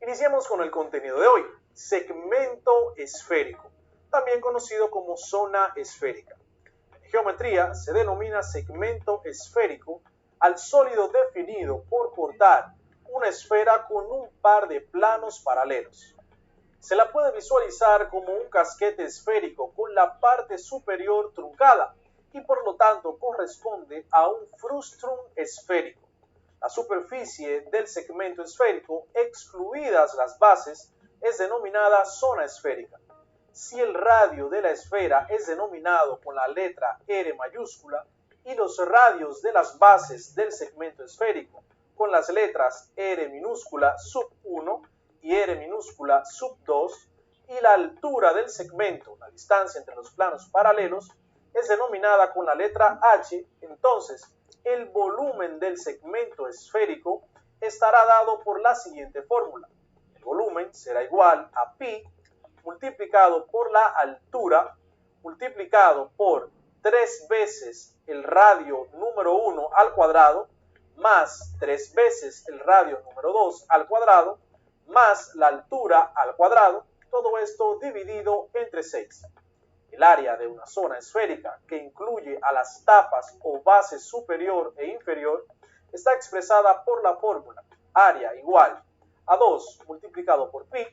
Iniciemos con el contenido de hoy. Segmento esférico, también conocido como zona esférica. En geometría se denomina segmento esférico al sólido definido por cortar una esfera con un par de planos paralelos. Se la puede visualizar como un casquete esférico con la parte superior truncada y por lo tanto corresponde a un frustrum esférico. La superficie del segmento esférico, excluidas las bases, es denominada zona esférica. Si el radio de la esfera es denominado con la letra R mayúscula y los radios de las bases del segmento esférico con las letras R minúscula sub 1 y R minúscula sub 2, y la altura del segmento, la distancia entre los planos paralelos, es denominada con la letra H, entonces el volumen del segmento esférico estará dado por la siguiente fórmula. El volumen será igual a pi multiplicado por la altura multiplicado por 3 veces el radio número 1 al cuadrado más 3 veces el radio número 2 al cuadrado más la altura al cuadrado, todo esto dividido entre 6. El área de una zona esférica que incluye a las tapas o bases superior e inferior está expresada por la fórmula área igual a 2 multiplicado por pi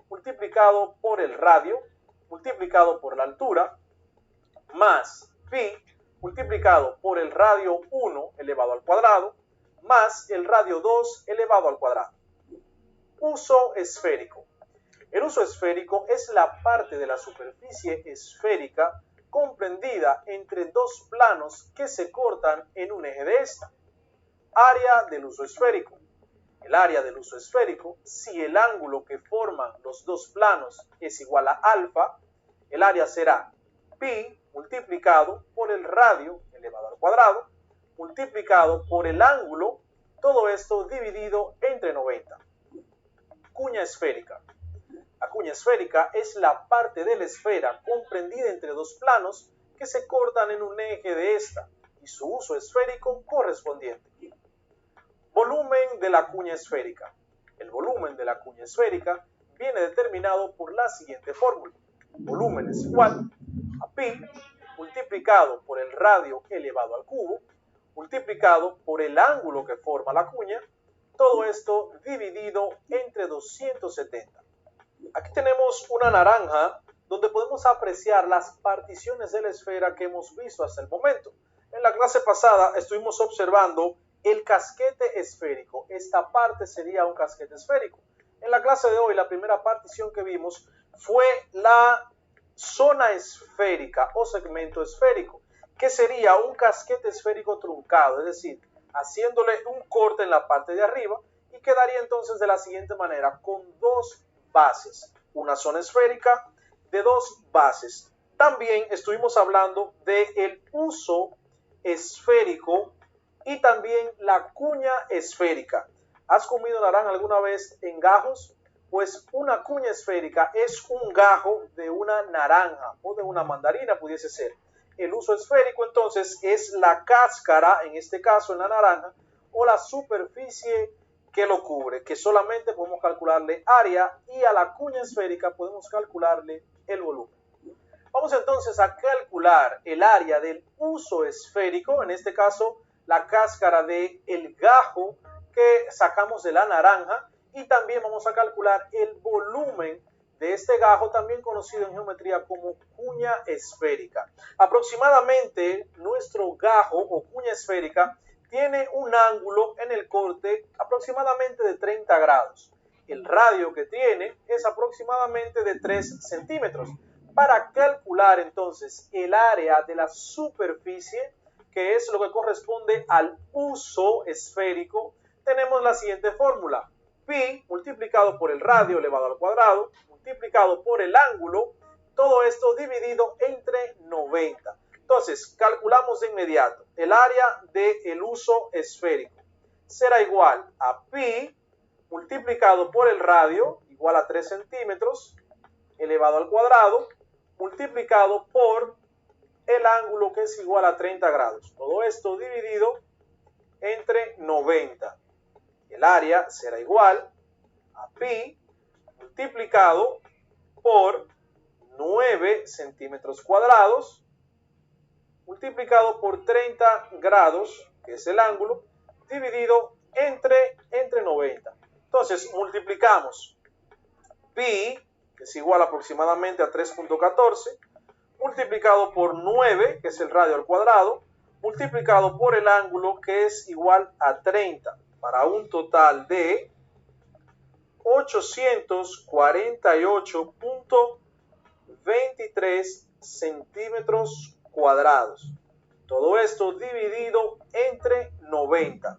multiplicado por el radio multiplicado por la altura más pi multiplicado por el radio 1 elevado al cuadrado más el radio 2 elevado al cuadrado. Uso esférico. El uso esférico es la parte de la superficie esférica comprendida entre dos planos que se cortan en un eje de esta. Área del uso esférico. El área del uso esférico, si el ángulo que forman los dos planos es igual a alfa, el área será pi multiplicado por el radio elevado al cuadrado, multiplicado por el ángulo, todo esto dividido entre 90. Cuña esférica. La cuña esférica es la parte de la esfera comprendida entre dos planos que se cortan en un eje de esta y su uso esférico correspondiente. Volumen de la cuña esférica. El volumen de la cuña esférica viene determinado por la siguiente fórmula. Volumen es igual a pi multiplicado por el radio elevado al cubo multiplicado por el ángulo que forma la cuña, todo esto dividido entre 270. Aquí tenemos una naranja donde podemos apreciar las particiones de la esfera que hemos visto hasta el momento. En la clase pasada estuvimos observando el casquete esférico. Esta parte sería un casquete esférico. En la clase de hoy la primera partición que vimos fue la zona esférica o segmento esférico, que sería un casquete esférico truncado, es decir, haciéndole un corte en la parte de arriba y quedaría entonces de la siguiente manera, con dos bases, una zona esférica de dos bases. También estuvimos hablando del uso esférico y también la cuña esférica. ¿Has comido naranja alguna vez en gajos? Pues una cuña esférica es un gajo de una naranja o de una mandarina, pudiese ser. El uso esférico entonces es la cáscara, en este caso en la naranja, o la superficie que lo cubre, que solamente podemos calcularle área, y a la cuña esférica podemos calcularle el volumen. Vamos entonces a calcular el área del uso esférico, en este caso la cáscara del gajo que sacamos de la naranja, y también vamos a calcular el volumen de este gajo, también conocido en geometría como cuña esférica. Aproximadamente nuestro gajo o cuña esférica tiene un ángulo en el corte aproximadamente de 30 grados. El radio que tiene es aproximadamente de 3 centímetros. Para calcular entonces el área de la superficie, que es lo que corresponde al uso esférico, tenemos la siguiente fórmula. Pi multiplicado por el radio elevado al cuadrado, multiplicado por el ángulo, todo esto dividido entre 90. Entonces, calculamos de inmediato. El área del uso esférico será igual a pi multiplicado por el radio, igual a 3 centímetros, elevado al cuadrado, multiplicado por el ángulo, que es igual a 30 grados. Todo esto dividido entre 90. El área será igual a pi multiplicado por 9 centímetros cuadrados multiplicado por 30 grados, que es el ángulo, dividido entre 90. Entonces, multiplicamos pi, que es igual aproximadamente a 3.14, multiplicado por 9, que es el radio al cuadrado, multiplicado por el ángulo, que es igual a 30, para un total de 848.23 centímetros cuadrados. Todo esto dividido entre 90.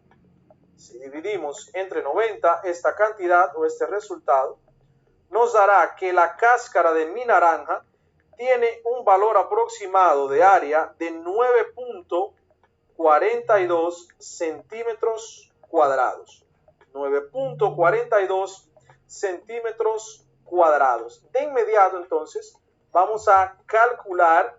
Si dividimos entre 90 esta cantidad o este resultado, nos dará que la cáscara de mi naranja tiene un valor aproximado de área de 9.42 centímetros cuadrados. 9.42 centímetros cuadrados. De inmediato, entonces, vamos a calcular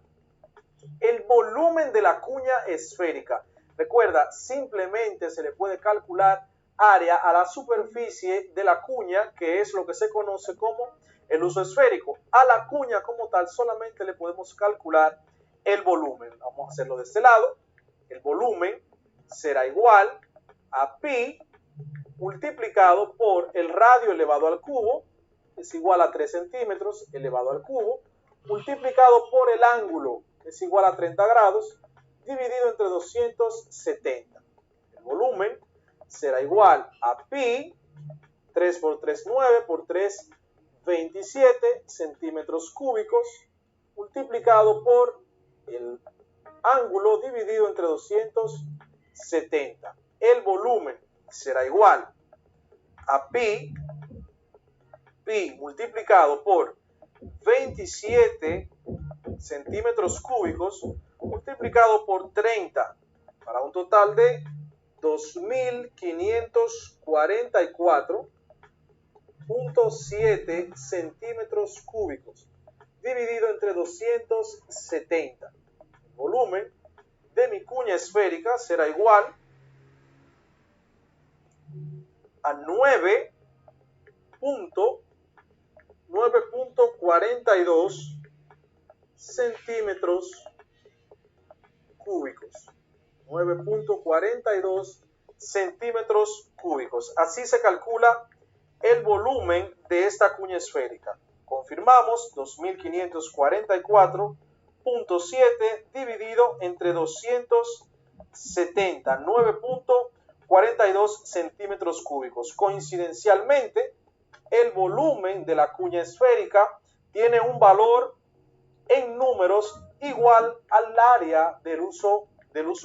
el volumen de la cuña esférica. Recuerda, simplemente se le puede calcular área a la superficie de la cuña, que es lo que se conoce como el uso esférico. A la cuña como tal solamente le podemos calcular el volumen. Vamos a hacerlo de este lado. El volumen será igual a pi multiplicado por el radio elevado al cubo, es igual a 3 centímetros elevado al cubo, multiplicado por el ángulo, es igual a 30 grados, dividido entre 270. El volumen será igual a pi, 3 por 3, 9, por 3, 27 centímetros cúbicos, multiplicado por el ángulo dividido entre 270. El volumen será igual a pi multiplicado por 27 centímetros cúbicos multiplicado por 30 para un total de 2.544.7 centímetros cúbicos dividido entre 270. El volumen de mi cuña esférica será igual a 9.42 centímetros cúbicos. 9.42 centímetros cúbicos. Así se calcula el volumen de esta cuña esférica. Confirmamos 2.544.7 dividido entre 270. 9.42 centímetros cúbicos. Coincidencialmente, el volumen de la cuña esférica tiene un valor en números igual al área del uso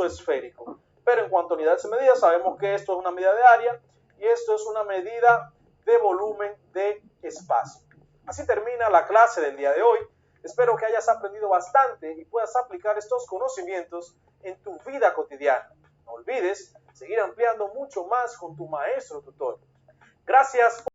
esférico. Pero en cuanto a unidades de medida, sabemos que esto es una medida de área y esto es una medida de volumen de espacio. Así termina la clase del día de hoy. Espero que hayas aprendido bastante y puedas aplicar estos conocimientos en tu vida cotidiana. No olvides seguir ampliando mucho más con tu maestro tutor. Gracias.